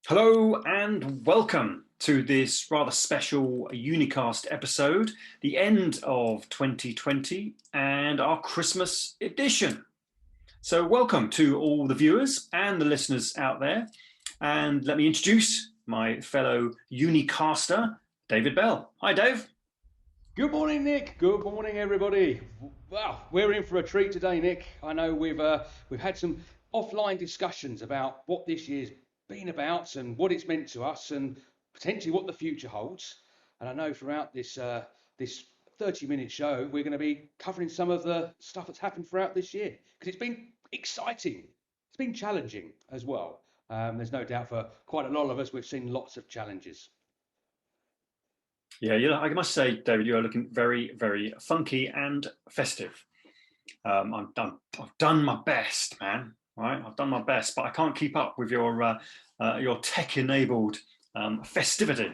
Hello and welcome to this rather special UniCast episode, the end of 2020 and our Christmas edition. So welcome to all the viewers and the listeners out there. And let me introduce my fellow UniCaster, David Bell. Hi, Dave. Good morning, Nick. Good morning, everybody. Well, we're in for a treat today, Nick. I know we've had some offline discussions about what this year's been about and what it's meant to us, and potentially what the future holds. And I know throughout this 30-minute show, we're going to be covering some of the stuff that's happened throughout this year because it's been exciting. It's been challenging as well. There's no doubt for quite a lot of us, we've seen lots of challenges. Yeah, I must say, David, you are looking very, very funky and festive. I've done my best, man. Right, I've done my best, but I can't keep up with your tech-enabled festivity.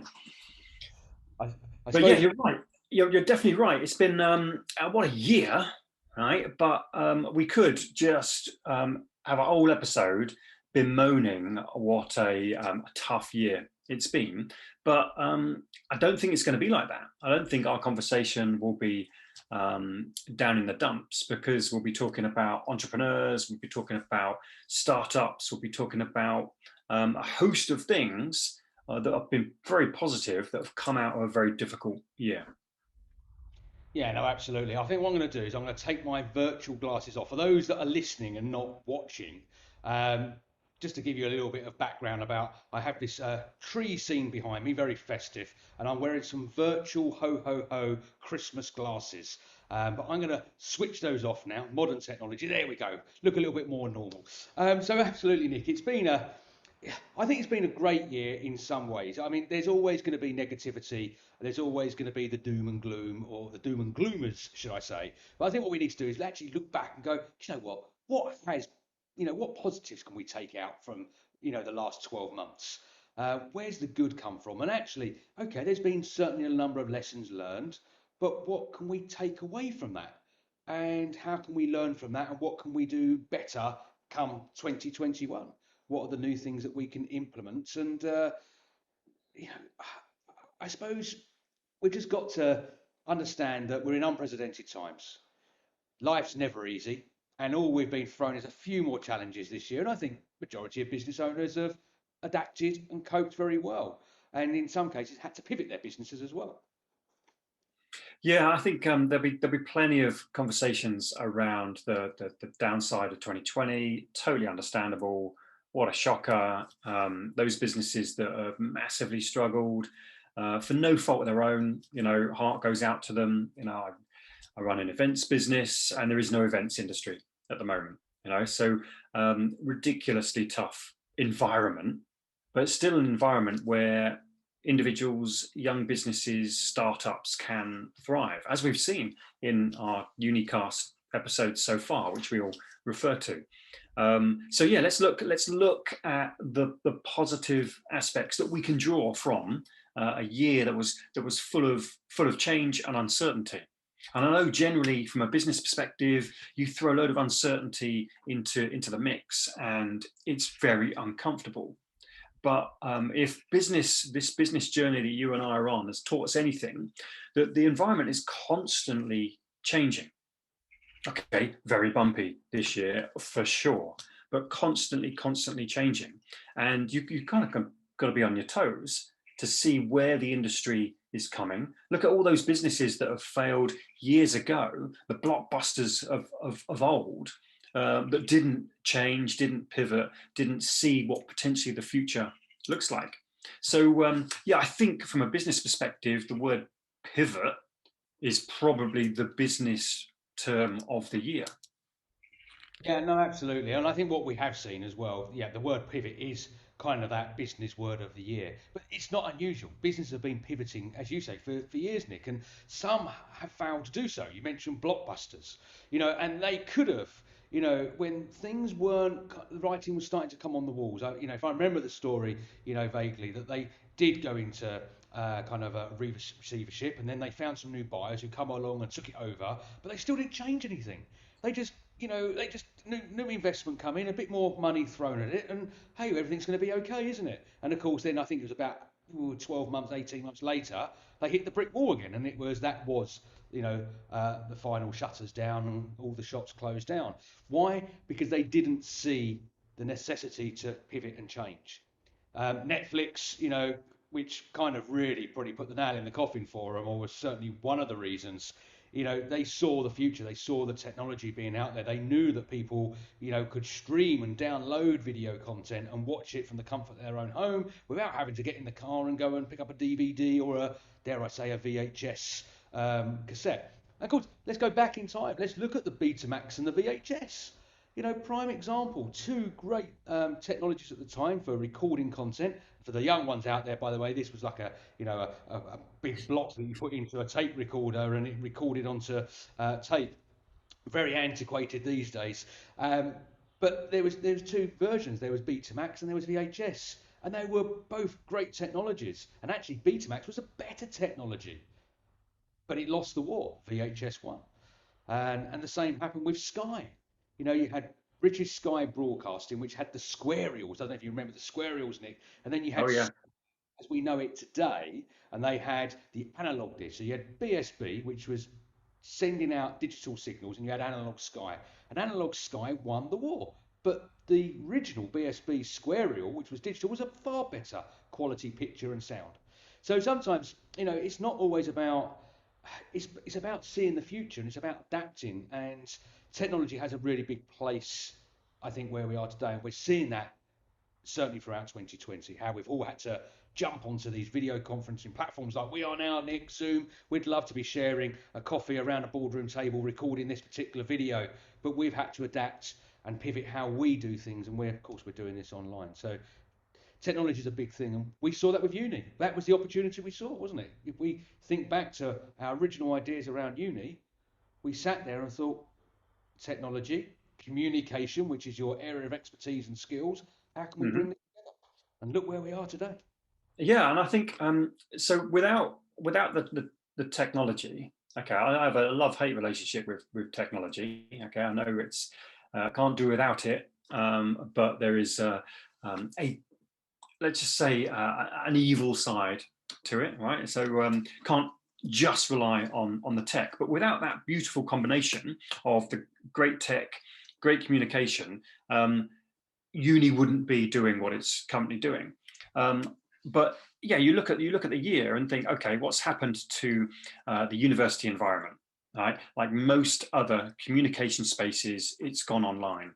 I, I But yeah, suppose. you're right. You're definitely right. It's been what, a year, right? But we could just have a whole episode bemoaning what a tough year it's been. But I don't think it's going to be like that. I don't think our conversation will be down in the dumps, because we'll be talking about entrepreneurs, we'll be talking about startups, we'll be talking about a host of things that have been very positive, that have come out of a very difficult year. Yeah, no, absolutely. I think what I'm going to do is I'm going to take my virtual glasses off. For those that are listening and not watching, um, just to give you a little bit of background about, I have this tree scene behind me, very festive, and I'm wearing some virtual ho ho ho Christmas glasses. But I'm going to switch those off now. Modern technology. There we go. Look a little bit more normal. So absolutely, Nick. I think it's been a great year in some ways. I mean, there's always going to be negativity. There's always going to be the doom and gloom, or the doom and gloomers, should I say. But I think what we need to do is actually look back and go, do you know what? What positives can we take out from, the last 12 months? Where's the good come from? And actually, okay, there's been certainly a number of lessons learned, but what can we take away from that? And how can we learn from that? And what can we do better come 2021? What are the new things that we can implement? And you know, I suppose we've just got to understand that we're in unprecedented times. Life's never easy, and all we've been thrown is a few more challenges this year. And I think majority of business owners have adapted and coped very well, and in some cases had to pivot their businesses as well. Yeah, I think there'll be plenty of conversations around the downside of 2020. Totally understandable. What a shocker! Those businesses that have massively struggled for no fault of their own. Heart goes out to them. I run an events business, and there is no events industry at the moment. So ridiculously tough environment, but it's still an environment where individuals, young businesses, startups can thrive, as we've seen in our Unicast episodes so far, which we all refer to. So yeah, let's look at the positive aspects that we can draw from a year that was full of change and uncertainty. And I know generally from a business perspective, you throw a load of uncertainty into the mix, and it's very uncomfortable. But if this business journey that you and I are on has taught us anything, that the environment is constantly changing. Okay, very bumpy this year for sure, but constantly changing. And you kind of got to be on your toes to see where the industry is coming. Look at all those businesses that have failed years ago, the blockbusters of old, that didn't change, didn't pivot, didn't see what potentially the future looks like. So yeah, I think from a business perspective, the word pivot is probably the business term of the year. Yeah, no, absolutely. And I think what we have seen as well, yeah, the word pivot is kind of that business word of the year. But it's not unusual. Businesses have been pivoting, as you say, for years, Nick, and some have failed to do so. You mentioned blockbusters, and they could have, when things weren't, the writing was starting to come on the walls. If I remember the story, vaguely, that they did go into kind of a receivership, and then they found some new buyers who come along and took it over, but they still didn't change anything. They just they just new investment come in, a bit more money thrown at it, and hey, everything's going to be okay, isn't it? And of course, then I think it was about 12 months, 18 months later, they hit the brick wall again, and that was the final shutters down and all the shops closed down. Why? Because they didn't see the necessity to pivot and change. Netflix, which kind of really probably put the nail in the coffin for them, or was certainly one of the reasons. They saw the future. They saw the technology being out there. They knew that people, could stream and download video content and watch it from the comfort of their own home without having to get in the car and go and pick up a DVD or dare I say, a VHS cassette. And of course, let's go back in time. Let's look at the Betamax and the VHS. Prime example, two great technologies at the time for recording content. For the young ones out there, by the way, this was like a big block that you put into a tape recorder and it recorded onto tape. Very antiquated these days. But there was two versions. There was Betamax and there was VHS, and they were both great technologies. And actually, Betamax was a better technology, but it lost the war. VHS won, and the same happened with Sky. You had British Sky Broadcasting, which had the squareals. I don't know if you remember the squareals, Nick. And then you had, Oh yeah. as we know it today, and they had the analog dish. So you had BSB, which was sending out digital signals, and you had analog Sky. And analog Sky won the war. But the original BSB squareal, which was digital, was a far better quality picture and sound. So sometimes, it's not always about, it's about seeing the future, and it's about adapting, and technology has a really big place, I think, where we are today, and we're seeing that certainly throughout 2020, how we've all had to jump onto these video conferencing platforms like we are now, Nick, Zoom. We'd love to be sharing a coffee around a boardroom table recording this particular video, but we've had to adapt and pivot how we do things, and of course we're doing this online. So technology is a big thing, and we saw that with Uni. That was the opportunity we saw, wasn't it? If we think back to our original ideas around Uni, we sat there and thought, technology, communication, which is your area of expertise and skills, how can we Hmm. bring this together? And look where we are today. Yeah, and I think so. Without the technology, okay, I have a love-hate relationship with technology. Okay, I know it's can't do without it, but there is a, let's just say, an evil side to it, right? So can't just rely on the tech, but without that beautiful combination of the great tech, great communication, uni wouldn't be doing what it's currently doing. But yeah, you look at the year and think, okay, what's happened to the university environment, right? Like most other communication spaces, it's gone online.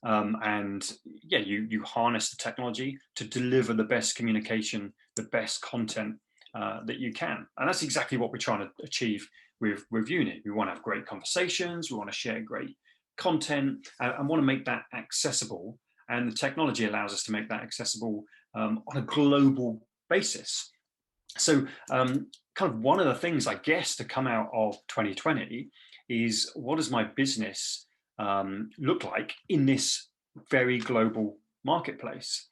And yeah, you harness the technology to deliver the best communication, the best content that you can, and that's exactly what we're trying to achieve with uni. We want to have great conversations, we want to share great content, and want to make that accessible. And the technology allows us to make that accessible on a global basis. So, kind of one of the things, I guess, to come out of 2020 is, what does my business look like in this very global marketplace?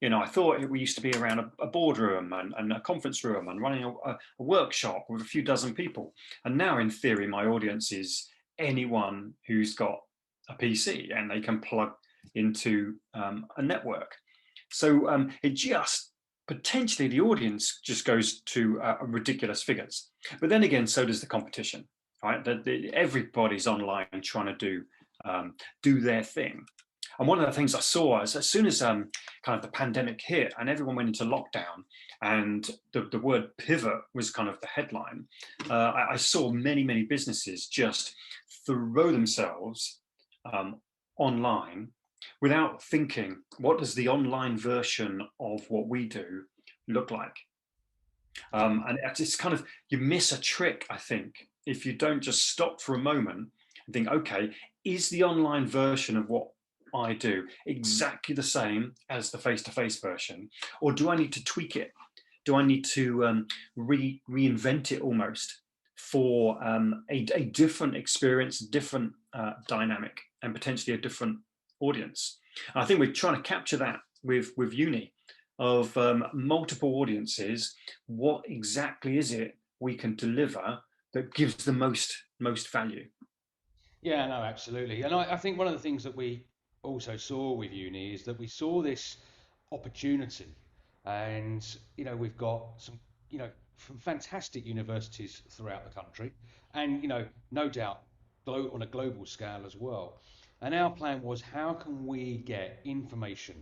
I thought we used to be around a boardroom and a conference room and running a workshop with a few dozen people. And now, in theory, my audience is anyone who's got a PC and they can plug into a network. So it just potentially, the audience just goes to ridiculous figures. But then again, so does the competition, right? Everybody's online trying to do their thing. And one of the things I saw is, as soon as kind of the pandemic hit and everyone went into lockdown, and the word pivot was kind of the headline, I saw many businesses just throw themselves online without thinking, what does the online version of what we do look like? And it's kind of, you miss a trick, I think, if you don't just stop for a moment and think, okay, is the online version of what I do exactly the same as the face-to-face version, or do I need to tweak it? Do I need to reinvent it almost for a different experience, different dynamic, and potentially a different audience? And I think we're trying to capture that with Uni, of multiple audiences. What exactly is it we can deliver that gives the most value? Yeah, no, absolutely. And I think one of the things that we also saw with uni is that we saw this opportunity, and we've got some some fantastic universities throughout the country, and no doubt on a global scale as well. And our plan was, how can we get information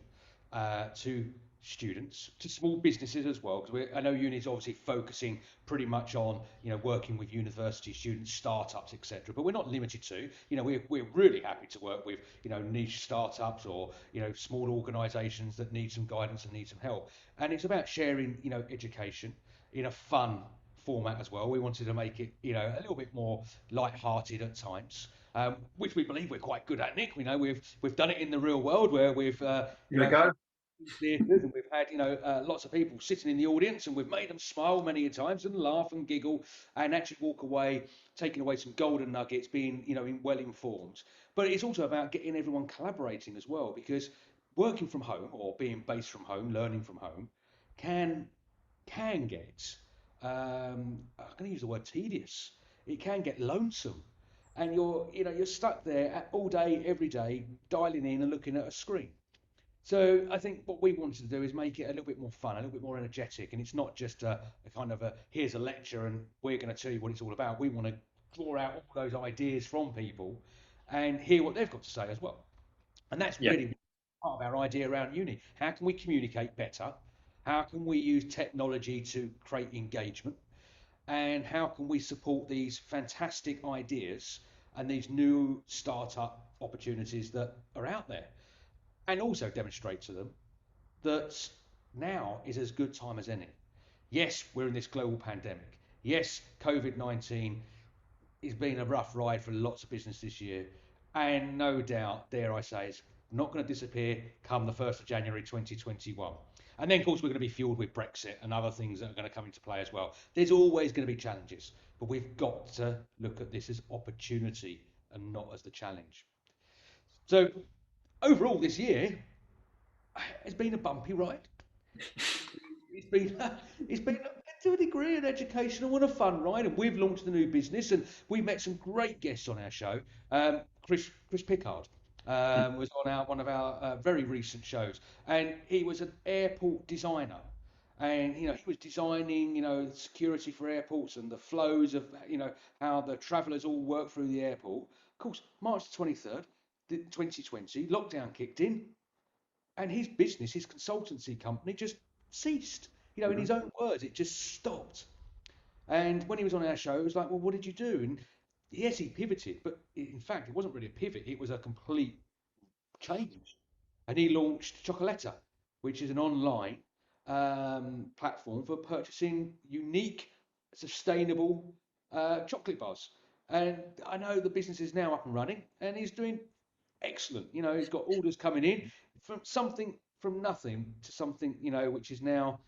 to students, to small businesses as well, because I know uni is obviously focusing pretty much on working with university students, startups, etc. But we're not limited to. We're really happy to work with niche startups, or small organisations that need some guidance and need some help. And it's about sharing education in a fun format as well. We wanted to make it a little bit more light-hearted at times. Which we believe we're quite good at, Nick. We know we've done it in the real world, where we've Here we had go. theatres, and we've had lots of people sitting in the audience, and we've made them smile many a times and laugh and giggle, and actually walk away taking away some golden nuggets, being well informed. But it's also about getting everyone collaborating as well, because working from home, or being based from home, learning from home, can get I'm going to use the word tedious. It can get lonesome, and you're stuck there all day every day, dialing in and looking at a screen. So I think what we wanted to do is make it a little bit more fun, a little bit more energetic, and it's not just a kind of a here's a lecture and we're going to tell you what it's all about. We want to draw out all those ideas from people and hear what they've got to say as well. And that's Yeah. really part of our idea around uni. How can we communicate better? How can we use technology to create engagement? And how can we support these fantastic ideas and these new startup opportunities that are out there? And also demonstrate to them that now is as good time as any. Yes, we're in this global pandemic. Yes, COVID-19 has been a rough ride for lots of business this year. And no doubt, dare I say, it's not going to disappear come the 1st of January 2021. And then, of course, we're going to be fueled with Brexit and other things that are going to come into play as well. There's always going to be challenges, but we've got to look at this as opportunity and not as the challenge. So, overall, this year has been a bumpy ride. It's been it's been to a degree an educational and a fun ride, and we've launched a new business, and we've met some great guests on our show. Chris Pickard was on one of our very recent shows, and he was an airport designer, and he was designing security for airports and the flows of how the travellers all work through the airport. Of course, March the 23rd, 2020, lockdown kicked in, and his business, his consultancy company, just ceased. In Mhm. his own words, it just stopped. And when he was on our show, it was like, well, what did you do? And yes, he pivoted, but in fact, it wasn't really a pivot. It was a complete change. And he launched Chocoletta, which is an online platform for purchasing unique, sustainable chocolate bars. And I know the business is now up and running, and he's doing excellent. He's got orders coming in from something from nothing to something, which is now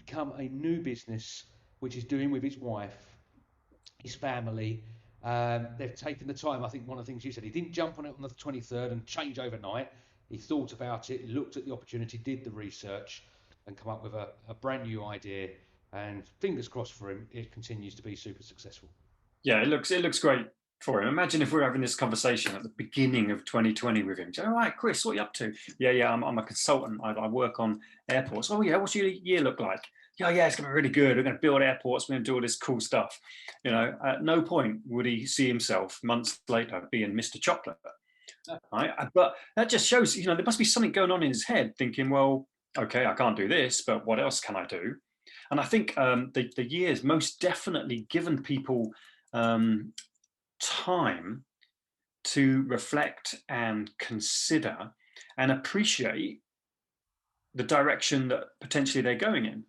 become a new business, which is doing with his wife, his family. They've taken the time. I think one of the things you said, he didn't jump on it on the 23rd and change overnight. He thought about it, looked at the opportunity, did the research, and come up with a brand new idea. And fingers crossed for him, it continues to be super successful. Yeah, it looks great for him. Imagine if we were having this conversation at the beginning of 2020 with him. All right, Chris, what are you up to? Yeah, yeah, I'm a consultant. I work on airports. Oh yeah, what's your year look like? Yeah, yeah, it's going to be really good. We're going to build airports. We're going to do all this cool stuff. At no point would he see himself months later being Mr. Chocolate, right? But that just shows, there must be something going on in his head, thinking, well, okay, I can't do this, but what else can I do? And I think the years most definitely given people um, time to reflect and consider and appreciate the direction that potentially they're going in.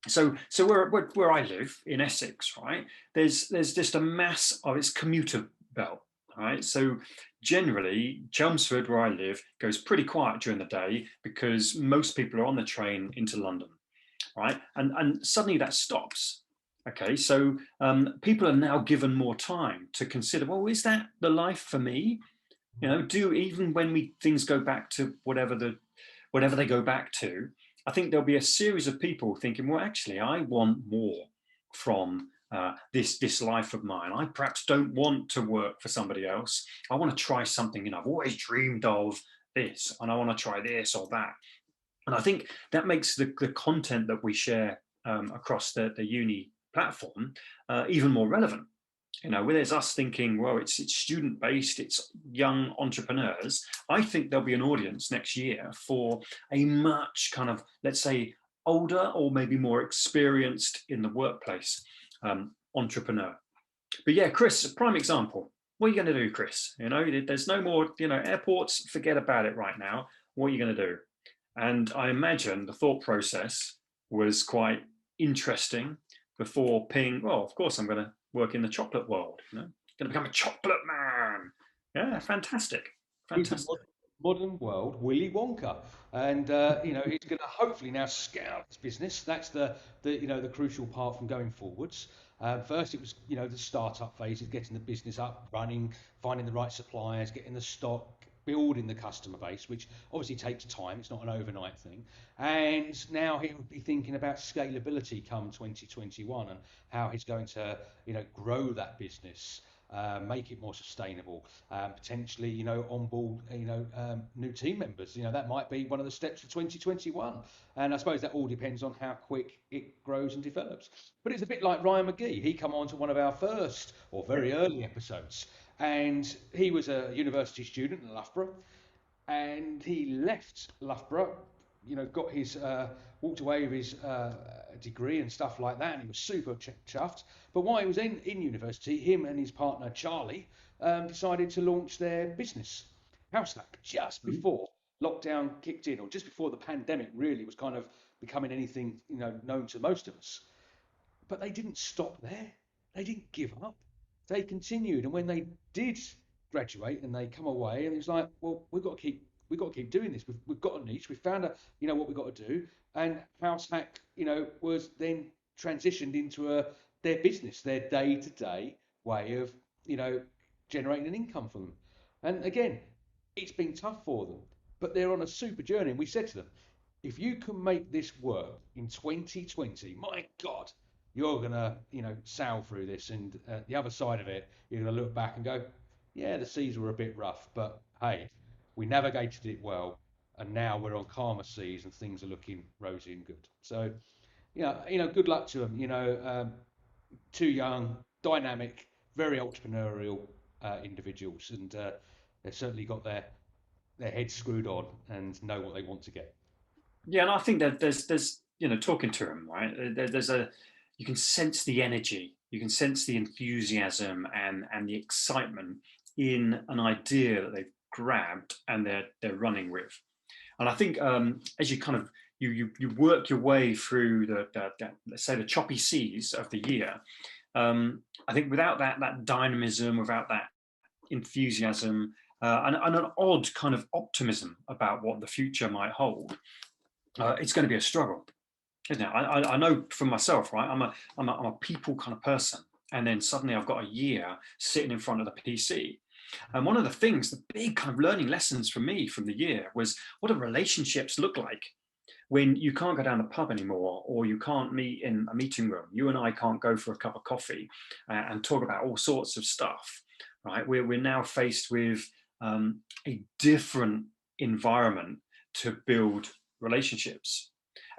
So where I live in Essex, right? There's just a mass of its commuter belt, right? So generally, Chelmsford, where I live, goes pretty quiet during the day because most people are on the train into London, right? And suddenly that stops. Okay, so people are now given more time to consider. Well, is that the life for me? Do even when we things go back to whatever they go back to, I think there'll be a series of people thinking, well, actually, I want more from this life of mine. I perhaps don't want to work for somebody else. I want to try something, I've always dreamed of this, and I want to try this or that. And I think that makes the content that we share across the Uni platform even more relevant. Where there's us thinking, well, it's student based, it's young entrepreneurs. I think there'll be an audience next year for a much kind of, let's say, older or maybe more experienced in the workplace entrepreneur. But yeah, Chris, prime example. What are you going to do, Chris? There's no more, airports, forget about it right now. What are you going to do? And I imagine the thought process was quite interesting before Ping, well, of course, I'm going to work in the chocolate world, going to become a chocolate man. Yeah, fantastic. He's a Fantastic. modern world Willy Wonka, and he's going to hopefully now scale his business. That's the crucial part from going forwards. First, it was the startup phase of getting the business up, running, finding the right suppliers, getting the stock, building the customer base, which obviously takes time. It's not an overnight thing. And now he would be thinking about scalability come 2021 and how he's going to grow that business. Make it more sustainable, potentially, onboard, new team members. That might be one of the steps for 2021. And I suppose that all depends on how quick it grows and develops. But it's a bit like Ryan McGee. He come on to one of our first or very early episodes, and he was a university student in Loughborough, and he left Loughborough, got his walked away with his degree and stuff like that, and he was super chuffed. But while he was in university, him and his partner Charlie decided to launch their business, Househack, just before lockdown kicked in, or just before the pandemic really was kind of becoming anything known to most of us. But they didn't stop there. They didn't give up. They continued, and when they did graduate and they come away, and it's like, well, we've got to keep doing this. We've got a niche. We found what we've got to do, and Househack, was then transitioned into their business, their day-to-day way of, generating an income for them. And again, it's been tough for them, but they're on a super journey. And we said to them, if you can make this work in 2020, my God, you're gonna, sail through this, and the other side of it, you're gonna look back and go, yeah, the seas were a bit rough, but hey, we navigated it well, and now we're on calmer seas, and things are looking rosy and good. So, good luck to them. Two young, dynamic, very entrepreneurial individuals, and they've certainly got their heads screwed on and know what they want to get. Yeah, and I think that there's talking to him, right? There's you can sense the energy, you can sense the enthusiasm and the excitement in an idea that they've grabbed and they're running with. And I think as you kind of you work your way through the let's say the choppy seas of the year, I think without that dynamism, without that enthusiasm, and an odd kind of optimism about what the future might hold, it's going to be a struggle, isn't it? I know for myself, right? I'm a people kind of person, and then suddenly I've got a year sitting in front of the PC. And one of the things, the big kind of learning lessons for me from the year was what do relationships look like when you can't go down the pub anymore, or you can't meet in a meeting room. You and I can't go for a cup of coffee and talk about all sorts of stuff, right? We're now faced with a different environment to build relationships,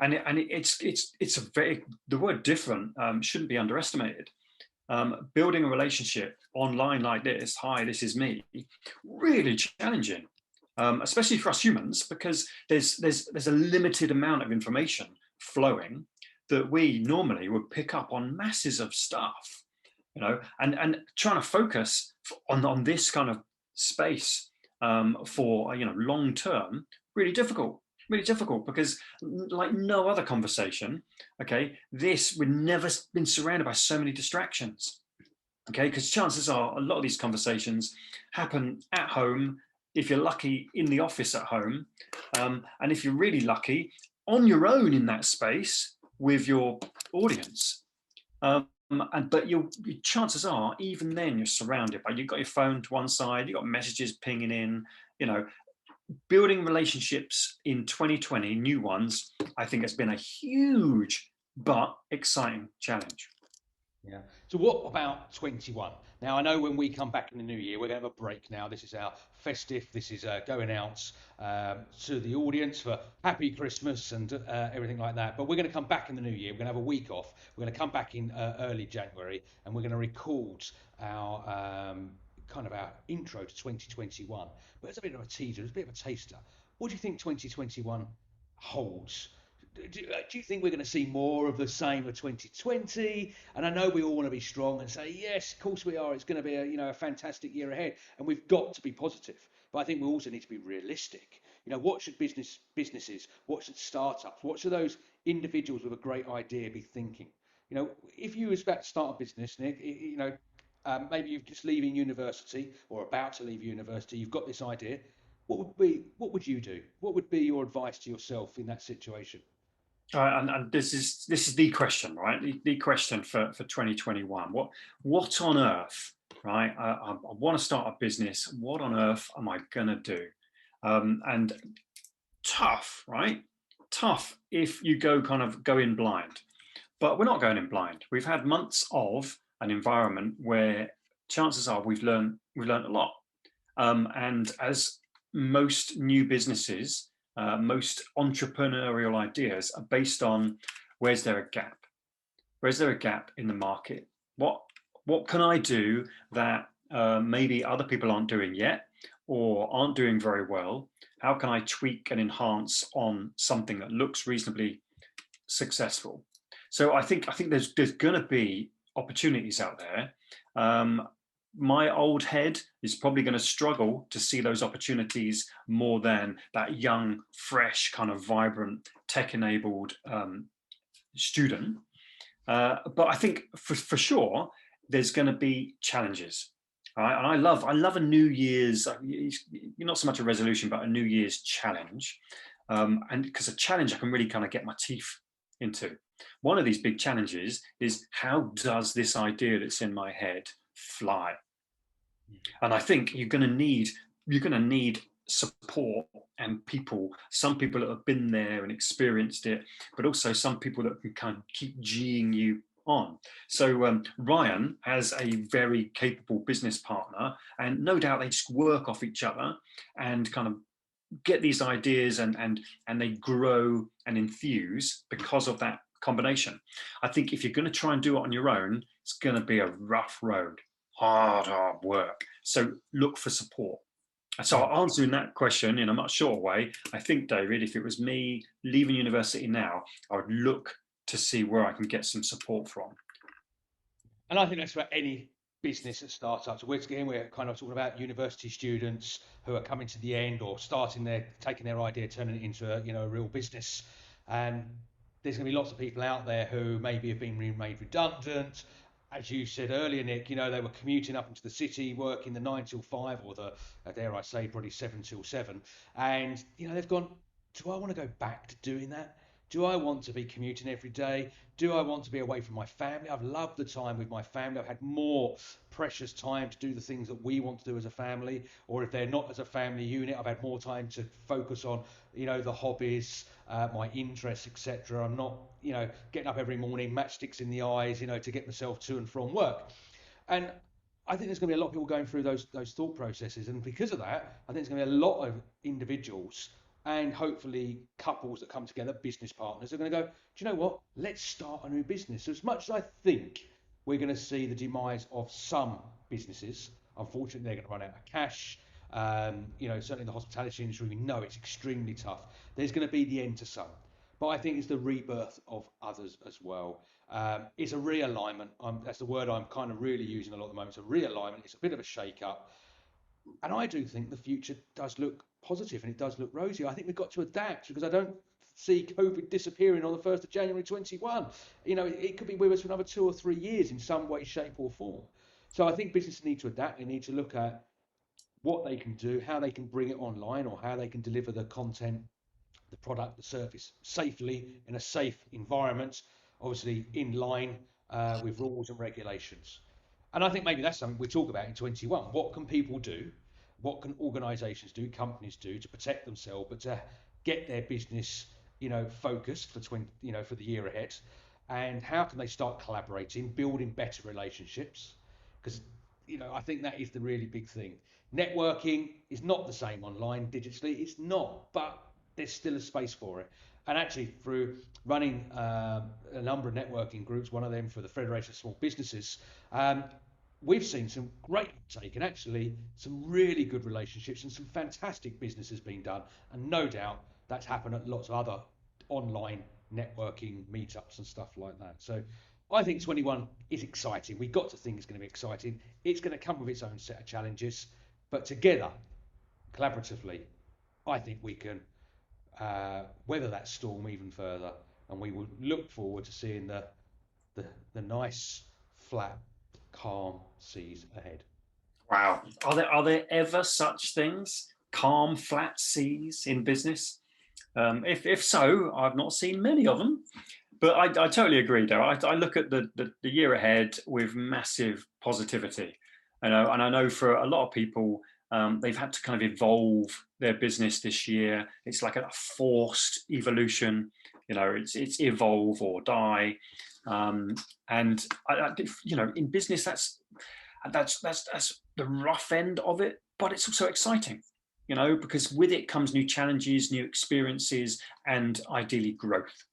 and it's a very, the word different shouldn't be underestimated. Building a relationship online like this, hi, this is me, really challenging, especially for us humans, because there's a limited amount of information flowing that we normally would pick up on masses of stuff, and trying to focus on this kind of space for long term, really difficult, because like no other conversation, okay, we've never been surrounded by so many distractions, okay, because chances are a lot of these conversations happen at home, if you're lucky in the office at home, and if you're really lucky on your own in that space with your audience, but your chances are even then you're surrounded by, you've got your phone to one side, you've got messages pinging in, building relationships in 2020, new ones, I think has been a huge but exciting challenge. Yeah. So what about 21? Now I know when we come back in the new year, we're going to have a break now. This is our festive. This is going out to the audience for Happy Christmas and everything like that. But we're going to come back in the new year. We're going to have a week off. We're going to come back in early January, and we're going to record our kind of our intro to 2021. But it's a bit of a teaser. It's a bit of a taster. What do you think 2021 holds? Do you think we're going to see more of the same of 2020? And I know we all want to be strong and say, yes, of course we are. It's going to be a fantastic year ahead, and we've got to be positive. But I think we also need to be realistic. What should businesses, what should startups, what should those individuals with a great idea be thinking? If you was about to start a business, Nick, maybe you're just leaving university or about to leave university, you've got this idea. What would you do? What would be your advice to yourself in that situation? And this is the question, right? The question for 2021. What on earth, right? I want to start a business. What on earth am I gonna do? And tough, right? Tough if you go in blind. But we're not going in blind. We've had months of an environment where chances are we've learned a lot. And as most new businesses, most entrepreneurial ideas are based on where's there a gap? Where's there a gap in the market? What what can I do that maybe other people aren't doing yet or aren't doing very well? How can I tweak and enhance on something that looks reasonably successful? So I think there's going to be opportunities out there. Um, my old head is probably going to struggle to see those opportunities more than that young, fresh, kind of vibrant, tech-enabled student. But I think for sure there's going to be challenges. Right? And I love a New Year's. Not so much a resolution, but a New Year's challenge. And because a challenge I can really kind of get my teeth into. One of these big challenges is how does this idea that's in my head fly? And I think you're going to need support and people, some people that have been there and experienced it, but also some people that can kind of keep geeing you on. So Ryan has a very capable business partner, and no doubt they just work off each other and kind of get these ideas and they grow and infuse because of that combination. I think if you're going to try and do it on your own, it's going to be a rough road, hard work. So look for support. So Yeah. answering that question in a much shorter way, I think, David, if it was me leaving university now, I would look to see where I can get some support from. And I think that's for any business that starts up. So we're kind of talking about university students who are coming to the end or taking their idea, turning it into a real business. And there's going to be lots of people out there who maybe have been made redundant. As you said earlier, Nick, they were commuting up into the city, working the 9 till 5, or dare I say, probably 7 till 7. And, they've gone, do I want to go back to doing that? Do I want to be commuting every day? Do I want to be away from my family? I've loved the time with my family. I've had more precious time to do the things that we want to do as a family. Or if they're not as a family unit, I've had more time to focus on, the hobbies, my interests, etc. I'm not, getting up every morning, matchsticks in the eyes, to get myself to and from work. And I think there's going to be a lot of people going through those thought processes, and because of that, I think there's going to be a lot of individuals and hopefully couples that come together, business partners, are going to go, do you know what? Let's start a new business. So as much as I think we're going to see the demise of some businesses, unfortunately, they're going to run out of cash. Certainly in the hospitality industry, we know it's extremely tough. There's going to be the end to some. But I think it's the rebirth of others as well. It's a realignment. That's the word I'm kind of really using a lot at the moment. It's a realignment. It's a bit of a shake up. And I do think the future does look positive and it does look rosy. I think we've got to adapt because I don't see COVID disappearing on the 1st of January 21. It could be with us for another 2 or 3 years in some way, shape, or form. So I think businesses need to adapt. They need to look at what they can do, how they can bring it online, or how they can deliver the content, the product, the service safely in a safe environment, obviously in line with rules and regulations. And I think maybe that's something we talk about in 21. What can people do? What can organisations do, companies do to protect themselves, but to get their business, focused for for the year ahead, and how can they start collaborating, building better relationships? Because I think that is the really big thing. Networking is not the same online digitally. It's not, but there's still a space for it. And actually, through running a number of networking groups, one of them for the Federation of Small Businesses, we've seen some great uptake and actually some really good relationships and some fantastic businesses being done. And no doubt that's happened at lots of other online networking meetups and stuff like that. So I think 21 is exciting. We've got to think it's going to be exciting. It's going to come with its own set of challenges, but together, collaboratively, I think we can weather that storm even further, and we will look forward to seeing the nice, flat, calm seas ahead. Wow. Are there ever such things? Calm, flat seas in business? If so, I've not seen many of them. But I totally agree, though. I look at the year ahead with massive positivity. And I know for a lot of people, they've had to kind of evolve their business this year. It's like a forced evolution. It's evolve or die. And in business, that's the rough end of it, but it's also exciting. Because with it comes new challenges, new experiences, and ideally growth.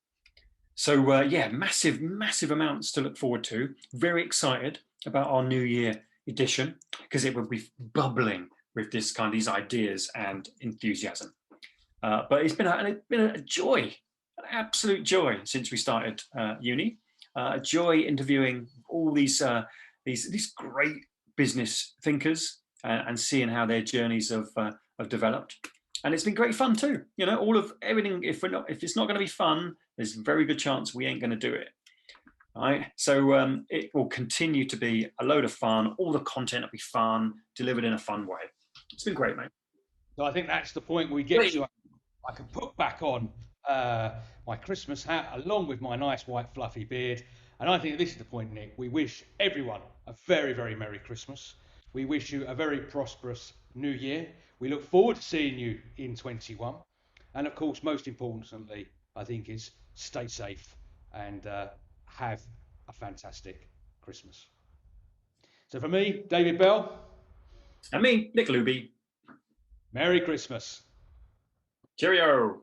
So yeah, massive amounts to look forward to. Very excited about our New Year edition because it will be bubbling with these ideas and enthusiasm. But it's been a joy, an absolute joy since we started uni. A joy interviewing all these great business thinkers and seeing how their journeys have developed. And it's been great fun too. All of everything. If it's not going to be fun, there's a very good chance we ain't going to do it. All right. So it will continue to be a load of fun. All the content will be fun, delivered in a fun way. It's been great, mate. So I think that's the point we get to. I can put back on my Christmas hat along with my nice white fluffy beard. And I think this is the point, Nick. We wish everyone a very, very Merry Christmas. We wish you a very prosperous New Year. We look forward to seeing you in 21. And of course, most importantly, I think is stay safe and have a fantastic Christmas. So for me, David Bell. And me, Nick Looby. Merry Christmas. Cheerio.